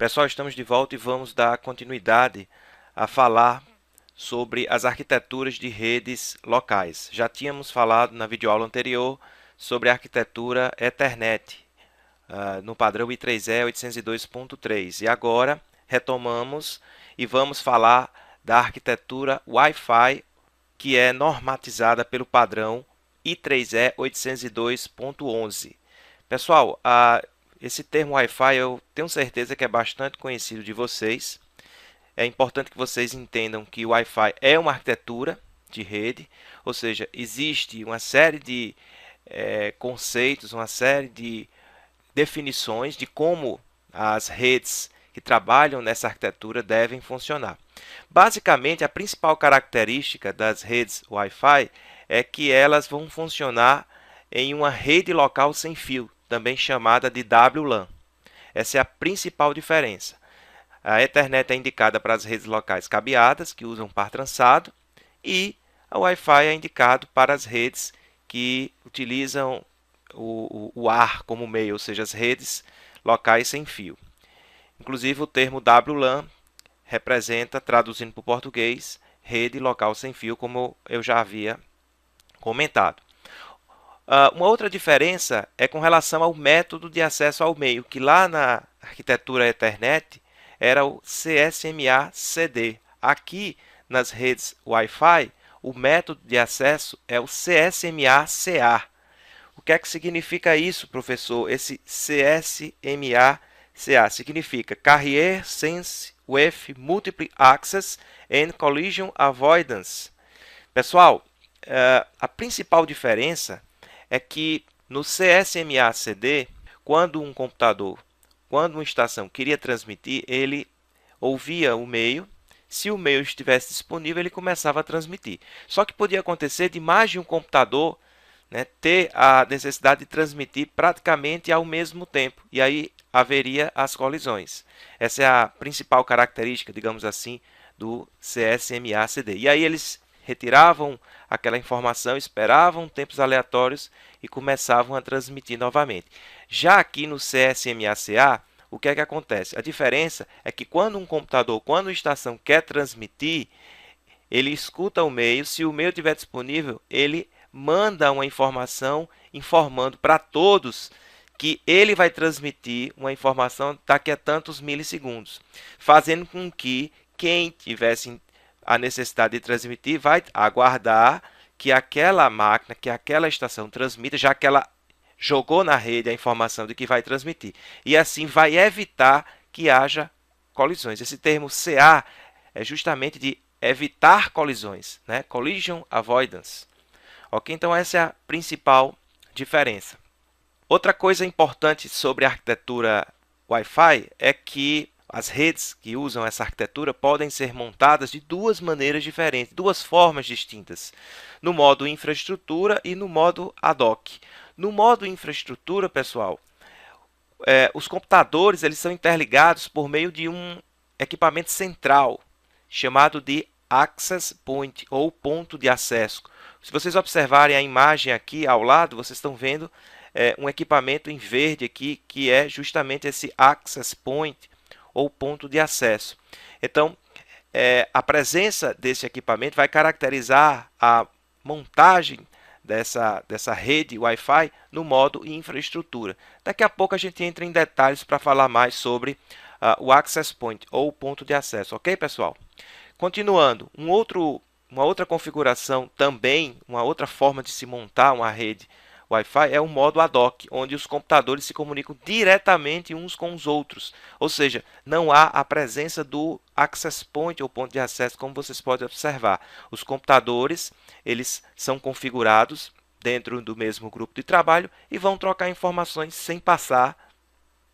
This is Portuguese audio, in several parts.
Pessoal, estamos de volta e vamos dar continuidade a falar sobre as arquiteturas de redes locais. Já tínhamos falado na videoaula anterior sobre a arquitetura Ethernet, no padrão I3E 802.3. E agora retomamos e vamos falar da arquitetura Wi-Fi, que é normatizada pelo padrão I3E 802.11. Pessoal, esse termo Wi-Fi eu tenho certeza que é bastante conhecido de vocês. É importante que vocês entendam que o Wi-Fi é uma arquitetura de rede, ou seja, existe uma série de conceitos, uma série de definições de como as redes que trabalham nessa arquitetura devem funcionar. Basicamente, a principal característica das redes Wi-Fi é que elas vão funcionar em uma rede local sem fio, também chamada de WLAN. Essa é a principal diferença. A Ethernet é indicada para as redes locais cabeadas, que usam par trançado, e a Wi-Fi é indicado para as redes que utilizam o ar como meio, ou seja, as redes locais sem fio. Inclusive, o termo WLAN representa, traduzindo para o português, rede local sem fio, como eu já havia comentado. Uma outra diferença é com relação ao método de acesso ao meio, que lá na arquitetura Ethernet era o CSMA-CD. Aqui, nas redes Wi-Fi, o método de acesso é o CSMA-CA. O que é que significa isso, professor? Esse CSMA-CA significa Carrier Sense with Multiple Access and Collision Avoidance. Pessoal, a principal diferença é que no CSMA-CD, quando um computador, quando uma estação queria transmitir, ele ouvia o meio. Se o meio estivesse disponível, ele começava a transmitir. Só que podia acontecer de mais de um computador ter a necessidade de transmitir praticamente ao mesmo tempo. E aí haveria as colisões. Essa é a principal característica, digamos assim, do CSMA-CD. E aí eles retiravam aquela informação, esperavam tempos aleatórios e começavam a transmitir novamente. Já aqui no CSMA-CA, o que é que acontece? A diferença é que quando um computador, quando a estação quer transmitir, ele escuta o meio, se o meio estiver disponível, ele manda uma informação informando para todos que ele vai transmitir uma informação daqui a tantos milissegundos, fazendo com que quem tivesse a necessidade de transmitir vai aguardar que aquela máquina, que aquela estação transmita, já que ela jogou na rede a informação de que vai transmitir. E assim vai evitar que haja colisões. Esse termo CA é justamente de evitar colisões, né? Collision Avoidance. Ok? Então essa é a principal diferença. Outra coisa importante sobre a arquitetura Wi-Fi é que as redes que usam essa arquitetura podem ser montadas de duas maneiras diferentes, duas formas distintas, no modo infraestrutura e no modo ad hoc. No modo infraestrutura, pessoal, os computadores eles são interligados por meio de um equipamento central, chamado de Access Point, ou ponto de acesso. Se vocês observarem a imagem aqui ao lado, vocês estão vendo um equipamento em verde aqui, que é justamente esse Access Point, ou ponto de acesso. Então, a presença desse equipamento vai caracterizar a montagem dessa rede Wi-Fi no modo infraestrutura. Daqui a pouco a gente entra em detalhes para falar mais sobre o Access Point, ou ponto de acesso. Ok, pessoal? Continuando, uma outra configuração também, uma outra forma de se montar uma rede Wi-Fi é o modo ad hoc, onde os computadores se comunicam diretamente uns com os outros. Ou seja, não há a presença do access point ou ponto de acesso, como vocês podem observar. Os computadores eles são configurados dentro do mesmo grupo de trabalho e vão trocar informações sem passar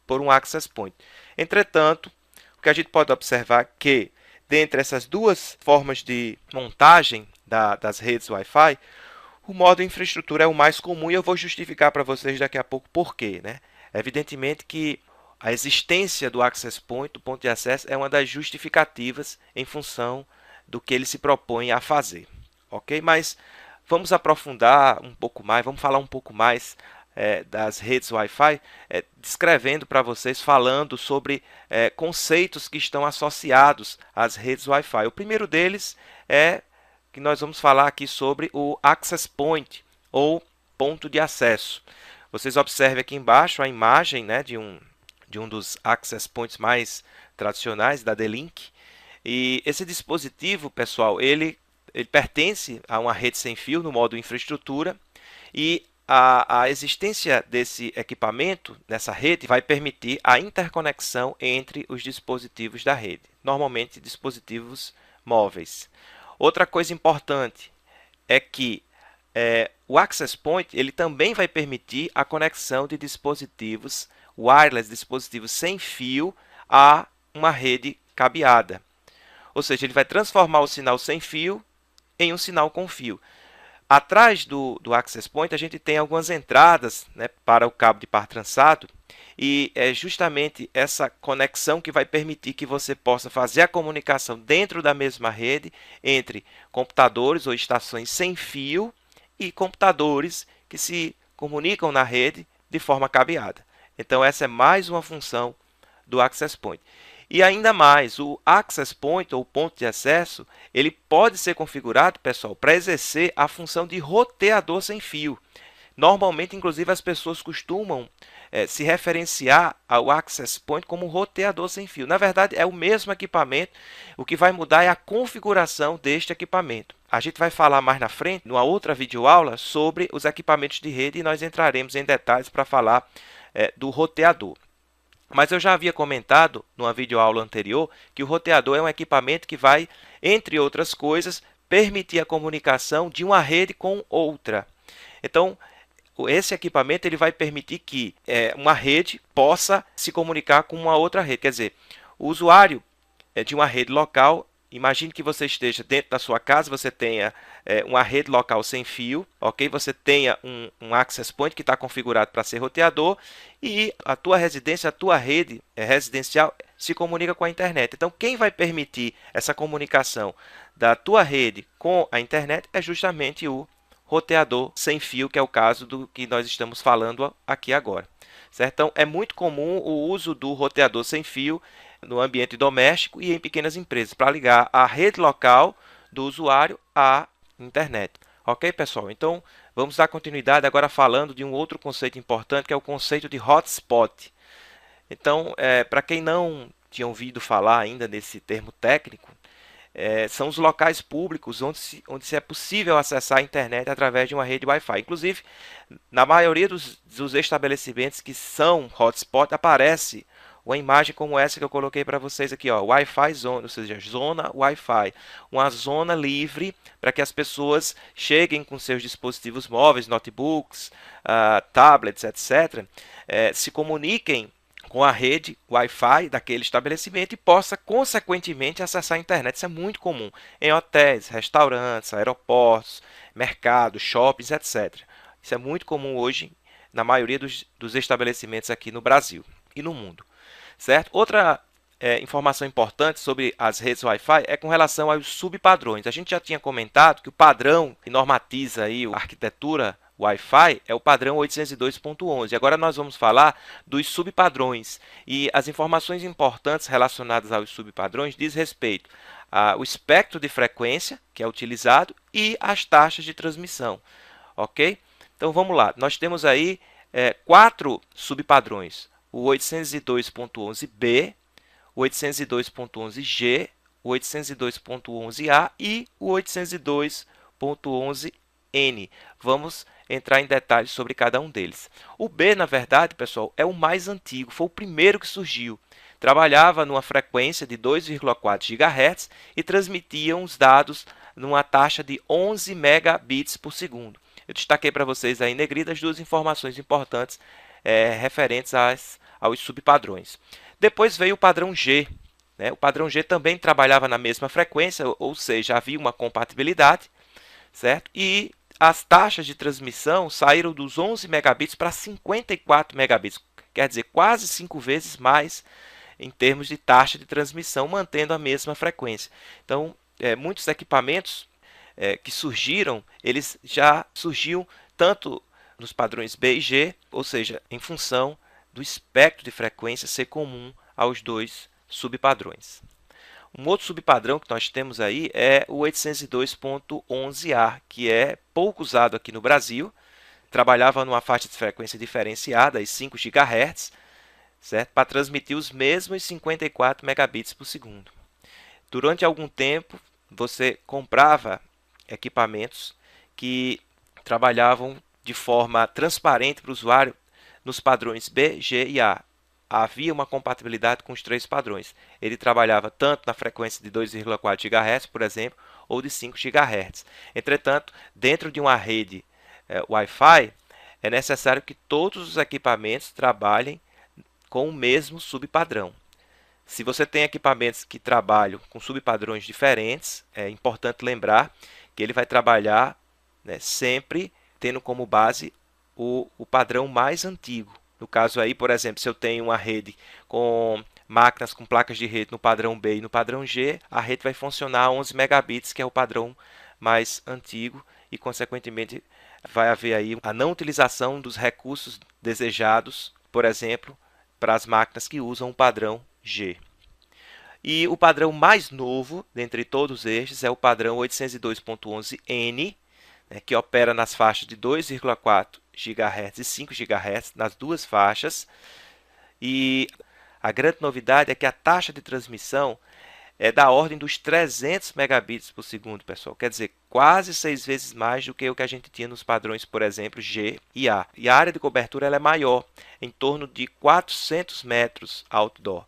por um access point. Entretanto, o que a gente pode observar é que, dentre essas duas formas de montagem das redes Wi-Fi, o modo infraestrutura é o mais comum e eu vou justificar para vocês daqui a pouco por quê, né? Evidentemente que a existência do access point, do ponto de acesso, é uma das justificativas em função do que ele se propõe a fazer, ok? Mas vamos aprofundar um pouco mais, vamos falar um pouco mais das redes Wi-Fi, descrevendo para vocês, falando sobre conceitos que estão associados às redes Wi-Fi. O primeiro deles é que nós vamos falar aqui sobre o Access Point, ou ponto de acesso. Vocês observem aqui embaixo a imagem, né, de um dos Access Points mais tradicionais, da D-Link. E esse dispositivo, pessoal, ele pertence a uma rede sem fio no modo infraestrutura, e a existência desse equipamento nessa rede vai permitir a interconexão entre os dispositivos da rede, normalmente dispositivos móveis. Outra coisa importante é que o Access Point ele também vai permitir a conexão de dispositivos wireless, dispositivos sem fio, a uma rede cabeada. Ou seja, ele vai transformar o sinal sem fio em um sinal com fio. Atrás do Access Point, a gente tem algumas entradas, né, para o cabo de par trançado, e é justamente essa conexão que vai permitir que você possa fazer a comunicação dentro da mesma rede entre computadores ou estações sem fio e computadores que se comunicam na rede de forma cabeada. Então, essa é mais uma função do Access Point. E ainda mais, o Access Point, ou ponto de acesso, ele pode ser configurado, pessoal, para exercer a função de roteador sem fio. Normalmente, inclusive, as pessoas costumam se referenciar ao Access Point como roteador sem fio. Na verdade, é o mesmo equipamento, o que vai mudar é a configuração deste equipamento. A gente vai falar mais na frente, numa outra videoaula, sobre os equipamentos de rede, e nós entraremos em detalhes para falar do roteador. Mas eu já havia comentado numa videoaula anterior que o roteador é um equipamento que vai, entre outras coisas, permitir a comunicação de uma rede com outra. Então, esse equipamento ele vai permitir que uma rede possa se comunicar com uma outra rede. Quer dizer, o usuário de uma rede local, imagine que você esteja dentro da sua casa, você tenha uma rede local sem fio, ok? Você tenha um Access Point que está configurado para ser roteador, e a tua residência, a tua rede residencial se comunica com a internet. Então, quem vai permitir essa comunicação da tua rede com a internet é justamente o roteador sem fio, que é o caso do que nós estamos falando aqui agora. Certo? Então, é muito comum o uso do roteador sem fio no ambiente doméstico e em pequenas empresas, para ligar a rede local do usuário à internet. Ok, pessoal? Então, vamos dar continuidade agora falando de um outro conceito importante, que é o conceito de hotspot. Então, para quem não tinha ouvido falar ainda nesse termo técnico, são os locais públicos onde se é possível acessar a internet através de uma rede Wi-Fi. Inclusive, na maioria dos estabelecimentos que são hotspot, aparece uma imagem como essa que eu coloquei para vocês aqui, ó, Wi-Fi Zone, ou seja, zona Wi-Fi, uma zona livre para que as pessoas cheguem com seus dispositivos móveis, notebooks, tablets, etc., se comuniquem com a rede Wi-Fi daquele estabelecimento e possa, consequentemente, acessar a internet. Isso é muito comum em hotéis, restaurantes, aeroportos, mercados, shoppings, etc. Isso é muito comum hoje na maioria dos estabelecimentos aqui no Brasil e no mundo. Certo? Outra informação importante sobre as redes Wi-Fi é com relação aos subpadrões. A gente já tinha comentado que o padrão que normatiza aí a arquitetura Wi-Fi é o padrão 802.11. Agora nós vamos falar dos subpadrões. E as informações importantes relacionadas aos subpadrões diz respeito ao espectro de frequência que é utilizado e as taxas de transmissão. Ok? Então vamos lá. Nós temos aí 4 subpadrões. O 802.11b, o 802.11g, o 802.11a e o 802.11n. Vamos entrar em detalhes sobre cada um deles. O B, na verdade, pessoal, é o mais antigo, foi o primeiro que surgiu. Trabalhava numa frequência de 2,4 GHz e transmitia os dados numa taxa de 11 megabits por segundo. Eu destaquei para vocês aí em negrito as duas informações importantes referentes aos subpadrões. Depois veio o padrão G. O padrão G também trabalhava na mesma frequência, ou seja, havia uma compatibilidade, certo? E as taxas de transmissão saíram dos 11 megabits para 54 megabits, quer dizer, quase 5 vezes mais em termos de taxa de transmissão, mantendo a mesma frequência. Então, muitos equipamentos que surgiram, eles já surgiam tanto nos padrões B e G, ou seja, em função do espectro de frequência ser comum aos dois subpadrões. Um outro subpadrão que nós temos aí é o 802.11a, que é pouco usado aqui no Brasil, trabalhava numa faixa de frequência diferenciada, as 5 GHz, certo? Para transmitir os mesmos 54 megabits por segundo. Durante algum tempo, você comprava equipamentos que trabalhavam de forma transparente para o usuário nos padrões B, G e A. Havia uma compatibilidade com os três padrões. Ele trabalhava tanto na frequência de 2,4 GHz, por exemplo, ou de 5 GHz. Entretanto, dentro de uma rede Wi-Fi, é necessário que todos os equipamentos trabalhem com o mesmo subpadrão. Se você tem equipamentos que trabalham com subpadrões diferentes, é importante lembrar que ele vai trabalhar, né, sempre tendo como base o padrão mais antigo. No caso aí, por exemplo, se eu tenho uma rede com máquinas com placas de rede no padrão B e no padrão G, a rede vai funcionar a 11 megabits, que é o padrão mais antigo, e consequentemente vai haver aí a não utilização dos recursos desejados, por exemplo, para as máquinas que usam o padrão G. E o padrão mais novo dentre todos estes é o padrão 802.11n, né, que opera nas faixas de 2,4 GHz e 5 GHz, nas duas faixas. E a grande novidade é que a taxa de transmissão é da ordem dos 300 megabits por segundo, pessoal. Quer dizer, quase 6 vezes mais do que o que a gente tinha nos padrões, por exemplo, G e A. E a área de cobertura ela é maior, em torno de 400 metros outdoor.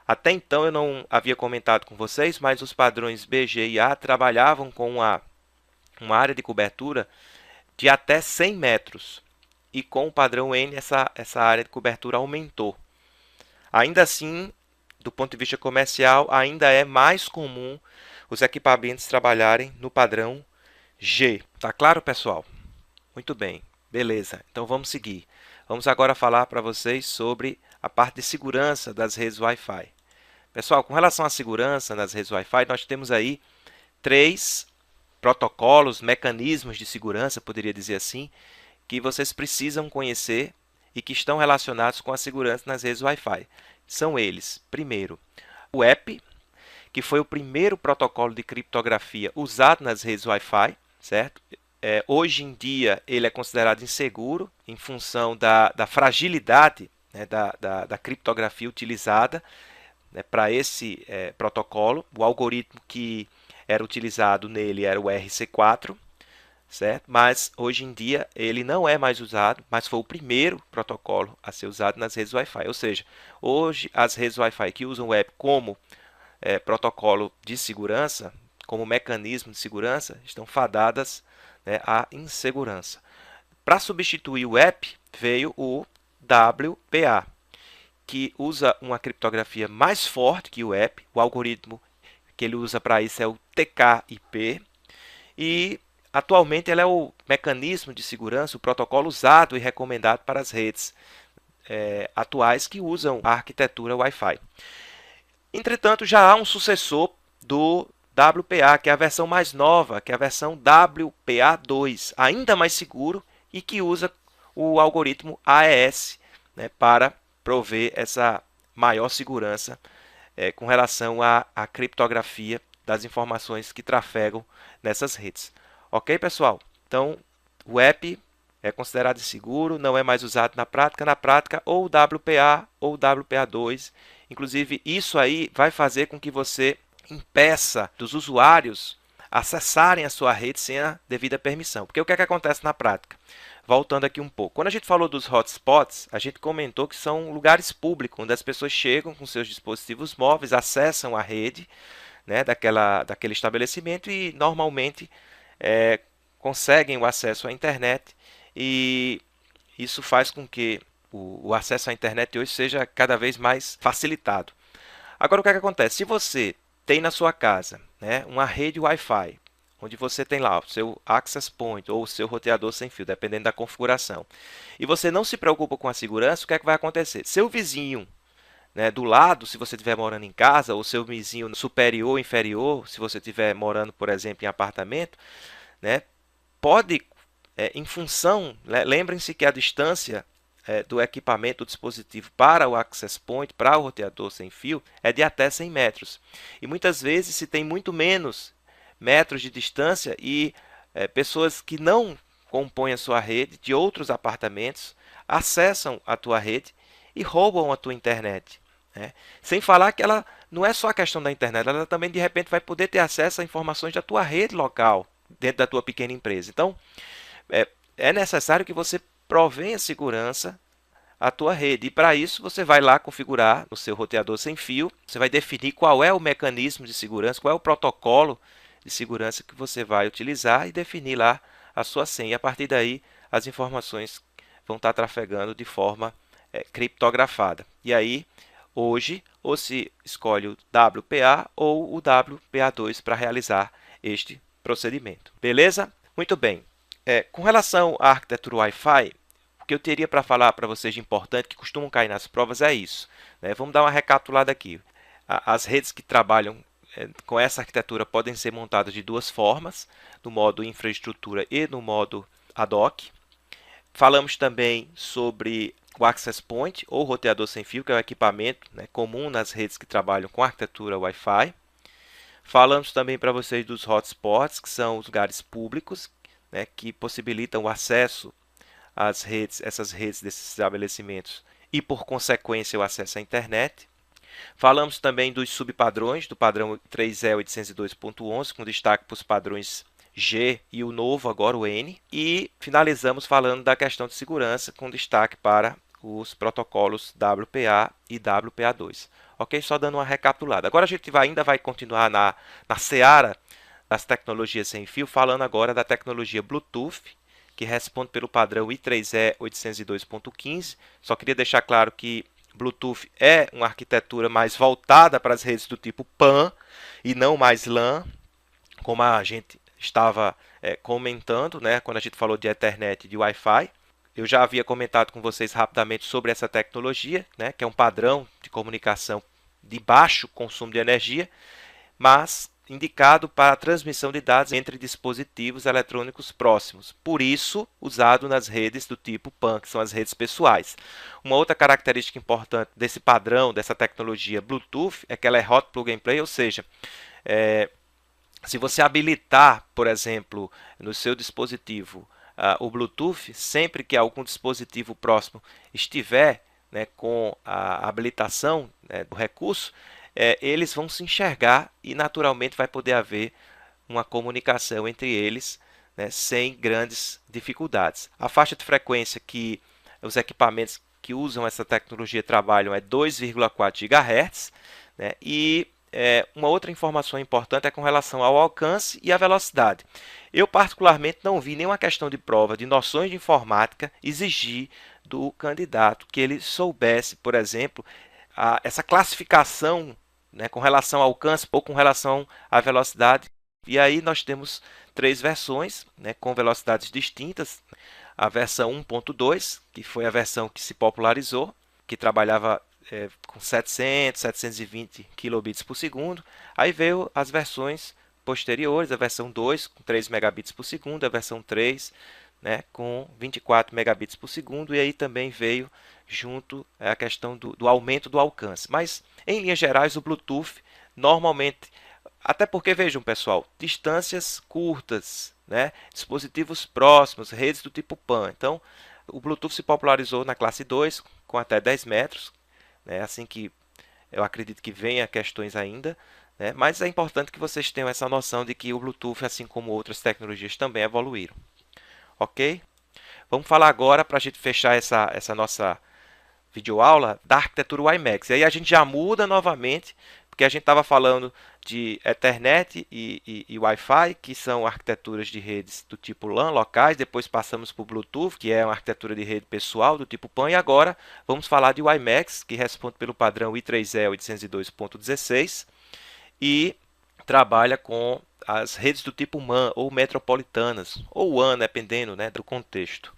Até então eu não havia comentado com vocês, mas os padrões B, G e A trabalhavam com uma área de cobertura de até 100 metros. E com o padrão N, essa área de cobertura aumentou. Ainda assim, do ponto de vista comercial, ainda é mais comum os equipamentos trabalharem no padrão G. Tá claro, pessoal? Muito bem, beleza. Então vamos seguir. Vamos agora falar para vocês sobre a parte de segurança das redes Wi-Fi. Pessoal, com relação à segurança nas redes Wi-Fi, nós temos aí 3 protocolos, mecanismos de segurança, poderia dizer assim, que vocês precisam conhecer e que estão relacionados com a segurança nas redes Wi-Fi. São eles, primeiro, o WEP, que foi o primeiro protocolo de criptografia usado nas redes Wi-Fi, certo? Hoje em dia ele é considerado inseguro em função da fragilidade, né, da criptografia utilizada, né, para esse protocolo. O algoritmo que era utilizado nele era o RC4, certo? Mas hoje em dia ele não é mais usado, mas foi o primeiro protocolo a ser usado nas redes Wi-Fi. Ou seja, hoje as redes Wi-Fi que usam o WEP como protocolo de segurança, como mecanismo de segurança, estão fadadas, né, à insegurança. Para substituir o WEP veio o WPA, que usa uma criptografia mais forte que o WEP. O algoritmo que ele usa para isso é o TKIP, e atualmente ele é o mecanismo de segurança, o protocolo usado e recomendado para as redes atuais que usam a arquitetura Wi-Fi. Entretanto, já há um sucessor do WPA, que é a versão mais nova, que é a versão WPA2, ainda mais seguro e que usa o algoritmo AES, né, para prover essa maior segurança com relação à criptografia das informações que trafegam nessas redes. Ok, pessoal? Então, o app é considerado seguro, não é mais usado na prática, ou WPA ou WPA2. Inclusive, isso aí vai fazer com que você impeça dos usuários acessarem a sua rede sem a devida permissão. Porque o que é que acontece na prática? Voltando aqui um pouco. Quando a gente falou dos hotspots, a gente comentou que são lugares públicos, onde as pessoas chegam com seus dispositivos móveis, acessam a rede, né, daquele estabelecimento e normalmente conseguem o acesso à internet, e isso faz com que o acesso à internet hoje seja cada vez mais facilitado. Agora, o que é que acontece? Se você tem na sua casa, né, uma rede Wi-Fi, onde você tem lá o seu access point ou o seu roteador sem fio, dependendo da configuração, e você não se preocupa com a segurança, o que é que vai acontecer? Seu vizinho, né, do lado, se você estiver morando em casa, ou seu vizinho superior ou inferior, se você estiver morando, por exemplo, em apartamento, né, pode em função, lembrem-se que a distância do equipamento, do dispositivo para o access point, para o roteador sem fio, é de até 100 metros. E muitas vezes se tem muito menos metros de distância e pessoas que não compõem a sua rede, de outros apartamentos, acessam a tua rede e roubam a tua internet. Né? Sem falar que ela não é só a questão da internet, ela também de repente vai poder ter acesso a informações da tua rede local, dentro da tua pequena empresa. Então, é necessário que você provenha segurança à tua rede. E para isso você vai lá configurar no seu roteador sem fio, você vai definir qual é o mecanismo de segurança, qual é o protocolo de segurança que você vai utilizar e definir lá a sua senha. E a partir daí as informações vão estar trafegando de forma criptografada. E aí, hoje, ou se escolhe o WPA ou o WPA2 para realizar este procedimento. Beleza? Muito bem. Com relação à arquitetura Wi-Fi, o que eu teria para falar para vocês de importante, que costumam cair nas provas, é isso. Né? Vamos dar uma recapitulada aqui. As redes que trabalham com essa arquitetura podem ser montadas de duas formas, no modo infraestrutura e no modo ad hoc. Falamos também sobre o access point, ou roteador sem fio, que é o equipamento comum nas redes que trabalham com arquitetura Wi-Fi. Falamos também para vocês dos hotspots, que são os lugares públicos, que possibilitam o acesso às redes, essas redes desses estabelecimentos e, por consequência, o acesso à internet. Falamos também dos subpadrões, do padrão 3E802.11, com destaque para os padrões G e o novo, agora o N. E finalizamos falando da questão de segurança, com destaque para os protocolos WPA e WPA2. Ok? Só dando uma recapitulada. Agora a gente ainda vai continuar na seara das tecnologias sem fio, falando agora da tecnologia Bluetooth, que responde pelo padrão I3E802.15. Só queria deixar claro que Bluetooth é uma arquitetura mais voltada para as redes do tipo PAN e não mais LAN, como a gente estava comentando, quando a gente falou de Ethernet e de Wi-Fi. Eu já havia comentado com vocês rapidamente sobre essa tecnologia, que é um padrão de comunicação de baixo consumo de energia, mas indicado para a transmissão de dados entre dispositivos eletrônicos próximos, por isso usado nas redes do tipo PAN, que são as redes pessoais. Uma outra característica importante desse padrão, dessa tecnologia Bluetooth, é que ela é Hot Plug and Play, ou seja, se você habilitar, por exemplo, no seu dispositivo o Bluetooth, sempre que algum dispositivo próximo estiver com a habilitação do recurso, eles vão se enxergar e naturalmente vai poder haver uma comunicação entre eles sem grandes dificuldades. A faixa de frequência que os equipamentos que usam essa tecnologia trabalham é 2,4 GHz, e uma outra informação importante é com relação ao alcance e à velocidade. Eu particularmente não vi nenhuma questão de prova de noções de informática exigir do candidato que ele soubesse, por exemplo, essa classificação com relação ao alcance ou com relação à velocidade. E aí nós temos três versões com velocidades distintas. A versão 1.2, que foi a versão que se popularizou, que trabalhava com 700, 720 kilobits por segundo. Aí veio as versões posteriores, a versão 2 com 3 megabits por segundo, a versão 3 com 24 megabits por segundo, e aí também veio junto a questão do aumento do alcance. Mas, em linhas gerais, o Bluetooth, normalmente, até porque, vejam pessoal, distâncias curtas, dispositivos próximos, redes do tipo PAN. Então, o Bluetooth se popularizou na classe 2, com até 10 metros, assim que eu acredito que venha questões ainda, mas é importante que vocês tenham essa noção de que o Bluetooth, assim como outras tecnologias, também evoluíram. Ok? Vamos falar agora, para a gente fechar essa nossa videoaula, da arquitetura WiMAX. E aí a gente já muda novamente, porque a gente estava falando de Ethernet e Wi-Fi, que são arquiteturas de redes do tipo LAN locais. Depois passamos para o Bluetooth, que é uma arquitetura de rede pessoal do tipo PAN. E agora vamos falar de WiMAX, que responde pelo padrão I3E802.16 e trabalha com as redes do tipo MAN ou metropolitanas, ou WAN, dependendo do contexto.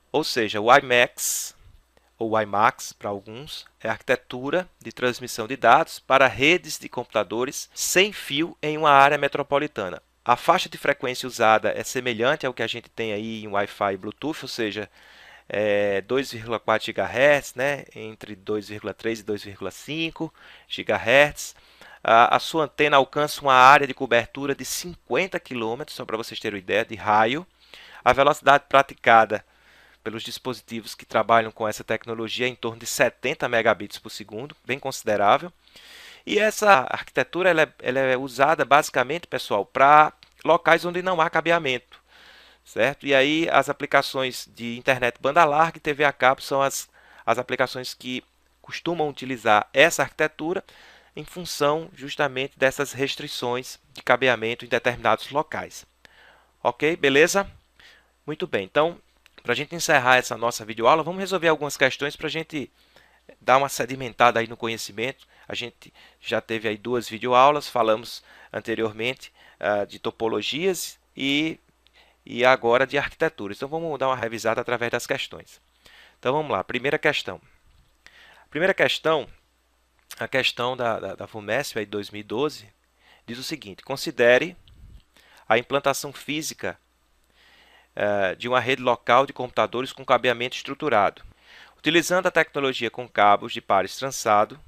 Ou seja, o WiMAX, ou WiMAX para alguns, é a arquitetura de transmissão de dados para redes de computadores sem fio em uma área metropolitana. A faixa de frequência usada é semelhante ao que a gente tem aí em Wi-Fi e Bluetooth, ou seja, 2,4 GHz, né, entre 2,3 e 2,5 GHz. A sua antena alcança uma área de cobertura de 50 km, só para vocês terem uma ideia de raio. A velocidade praticada pelos dispositivos que trabalham com essa tecnologia é em torno de 70 megabits por segundo, bem considerável. E essa arquitetura ela é usada basicamente, pessoal, para locais onde não há cabeamento, certo? E aí as aplicações de internet banda larga e TV a cabo são as aplicações que costumam utilizar essa arquitetura em função justamente dessas restrições de cabeamento em determinados locais. Ok? Beleza? Muito bem. Então, para a gente encerrar essa nossa videoaula, vamos resolver algumas questões para a gente dar uma sedimentada aí no conhecimento. A gente já teve aí 2 videoaulas, falamos anteriormente de topologias e agora de arquitetura. Então vamos dar uma revisada através das questões. Então vamos lá, primeira questão. Primeira questão, a questão da FUMESP aí de 2012, diz o seguinte: considere a implantação física de uma rede local de computadores com cabeamento estruturado. Utilizando a tecnologia com cabos de pares trançado,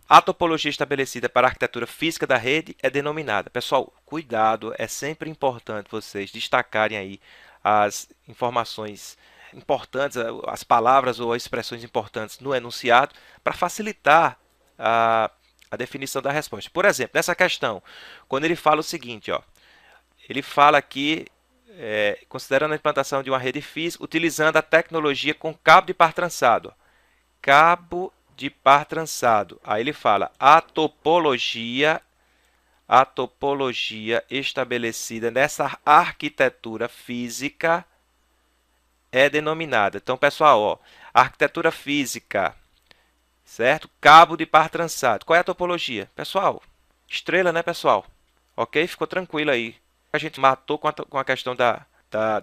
a topologia estabelecida para a arquitetura física da rede é denominada. Pessoal, cuidado, é sempre importante vocês destacarem aí as informações importantes, as palavras ou as expressões importantes no enunciado, para facilitar a definição da resposta. Por exemplo, nessa questão, quando ele fala o seguinte, ó, ele fala aqui, considerando a implantação de uma rede física, utilizando a tecnologia com cabo de par trançado. Cabo de par trançado. Aí ele fala, a topologia estabelecida nessa arquitetura física é denominada. Então, pessoal, ó, arquitetura física, certo? Cabo de par trançado. Qual é a topologia? Pessoal, estrela, né, pessoal? Ok? Ficou tranquilo aí. A gente matou com a questão da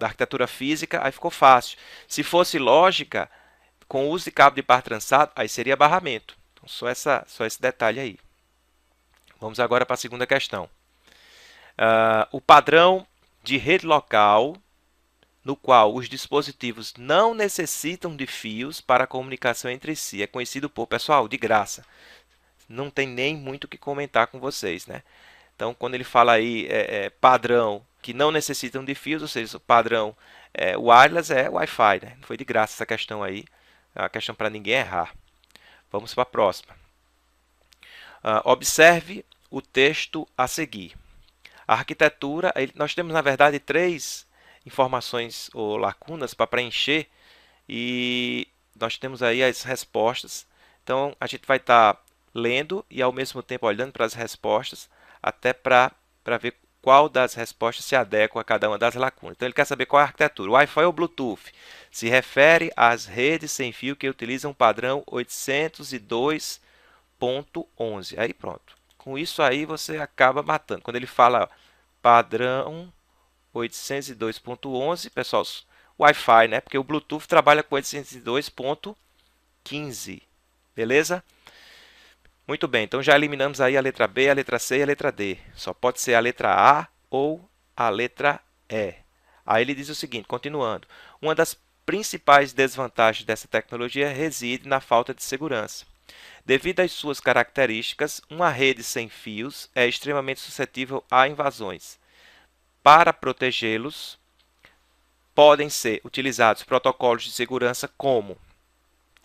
arquitetura física, aí ficou fácil. Se fosse lógica, com o uso de cabo de par trançado, aí seria barramento. Então, só esse detalhe aí. Vamos agora para a segunda questão. O padrão de rede local, no qual os dispositivos não necessitam de fios para a comunicação entre si, é conhecido por, pessoal, de graça. Não tem nem muito o que comentar com vocês, né? Então, quando ele fala aí padrão que não necessitam de fios, ou seja, o padrão wireless é Wi-Fi, né? Foi de graça essa questão aí. É uma questão para ninguém errar. Vamos para a próxima. Observe o texto a seguir. A arquitetura, nós temos na verdade 3 informações ou lacunas para preencher e nós temos aí as respostas. Então a gente vai estar lendo e ao mesmo tempo olhando para as respostas até para ver qual das respostas se adequa a cada uma das lacunas. Então ele quer saber qual é a arquitetura. Wi-Fi ou Bluetooth? Se refere às redes sem fio que utilizam o padrão 802.11. Aí pronto. Com isso aí você acaba matando. Quando ele fala padrão 802.11, pessoal, Wi-Fi, né? Porque o Bluetooth trabalha com 802.15. Beleza? Muito bem, então já eliminamos aí a letra B, a letra C e a letra D. Só pode ser a letra A ou a letra E. Aí ele diz o seguinte, continuando. Uma das principais desvantagens dessa tecnologia reside na falta de segurança. Devido às suas características, uma rede sem fios é extremamente suscetível a invasões. Para protegê-los, podem ser utilizados protocolos de segurança como...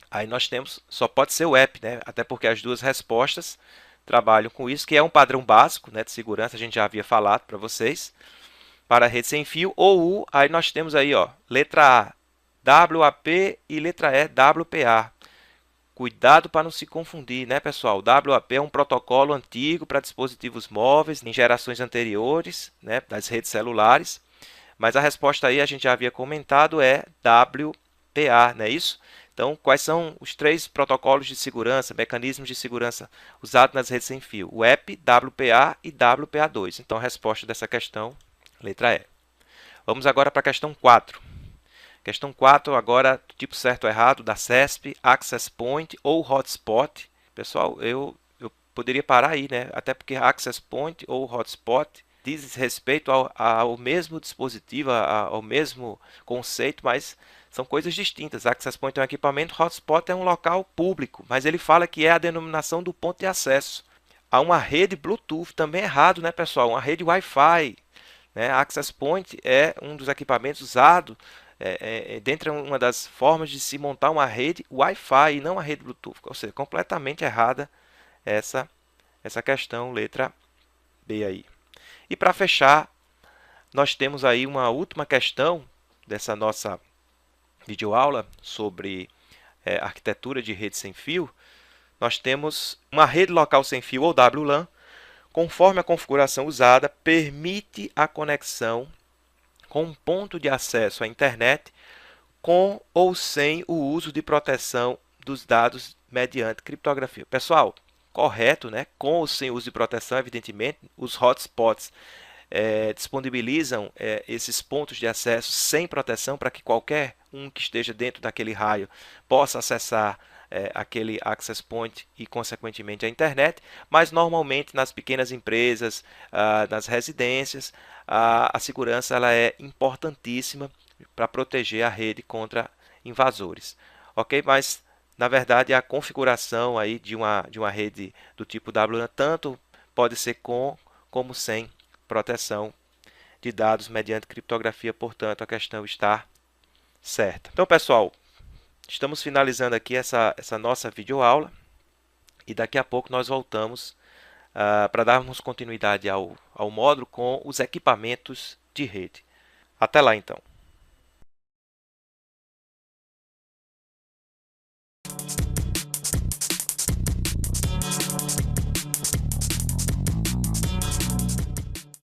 Aí nós temos, só pode ser o app, né? Até porque as 2 respostas trabalham com isso, que é um padrão básico, né, de segurança, a gente já havia falado para vocês, para a rede sem fio, ou aí nós temos aí, ó, letra A, WAP e letra E, WPA. Cuidado para não se confundir, né, pessoal? WAP é um protocolo antigo para dispositivos móveis em gerações anteriores, né, das redes celulares, mas a resposta aí a gente já havia comentado é WPA, não é isso? Então, quais são os 3 protocolos de segurança, mecanismos de segurança usados nas redes sem fio? O EP, WPA e WPA2. Então, a resposta dessa questão, letra E. Vamos agora para a questão 4. Questão 4, agora, tipo certo ou errado, da CESP, Access Point ou Hotspot. Pessoal, eu poderia parar aí, né? Até porque Access Point ou Hotspot diz respeito ao mesmo dispositivo, ao mesmo conceito, mas são coisas distintas. Access Point é um equipamento, hotspot é um local público, mas ele fala que é a denominação do ponto de acesso. Há uma rede Bluetooth, também errado, né, pessoal? Uma rede Wi-Fi. Né? Access Point é um dos equipamentos usados dentro de uma das formas de se montar uma rede Wi-Fi e não uma rede Bluetooth. Ou seja, completamente errada essa questão, letra B aí. E para fechar, nós temos aí uma última questão dessa nossa videoaula sobre arquitetura de rede sem fio. Nós temos uma rede local sem fio ou WLAN, conforme a configuração usada, permite a conexão com um ponto de acesso à internet com ou sem o uso de proteção dos dados mediante criptografia. Pessoal, correto, né? Com ou sem uso de proteção, evidentemente, os hotspots disponibilizam esses pontos de acesso sem proteção para que qualquer um que esteja dentro daquele raio possa acessar aquele access point e, consequentemente, a internet, mas normalmente nas pequenas empresas, nas residências, a segurança ela é importantíssima para proteger a rede contra invasores. Ok? Mas, na verdade, a configuração aí de uma rede do tipo WLAN tanto pode ser com como sem proteção de dados mediante criptografia, portanto, a questão está certa. Então, pessoal, estamos finalizando aqui essa nossa videoaula e daqui a pouco nós voltamos para darmos continuidade ao módulo com os equipamentos de rede. Até lá, então.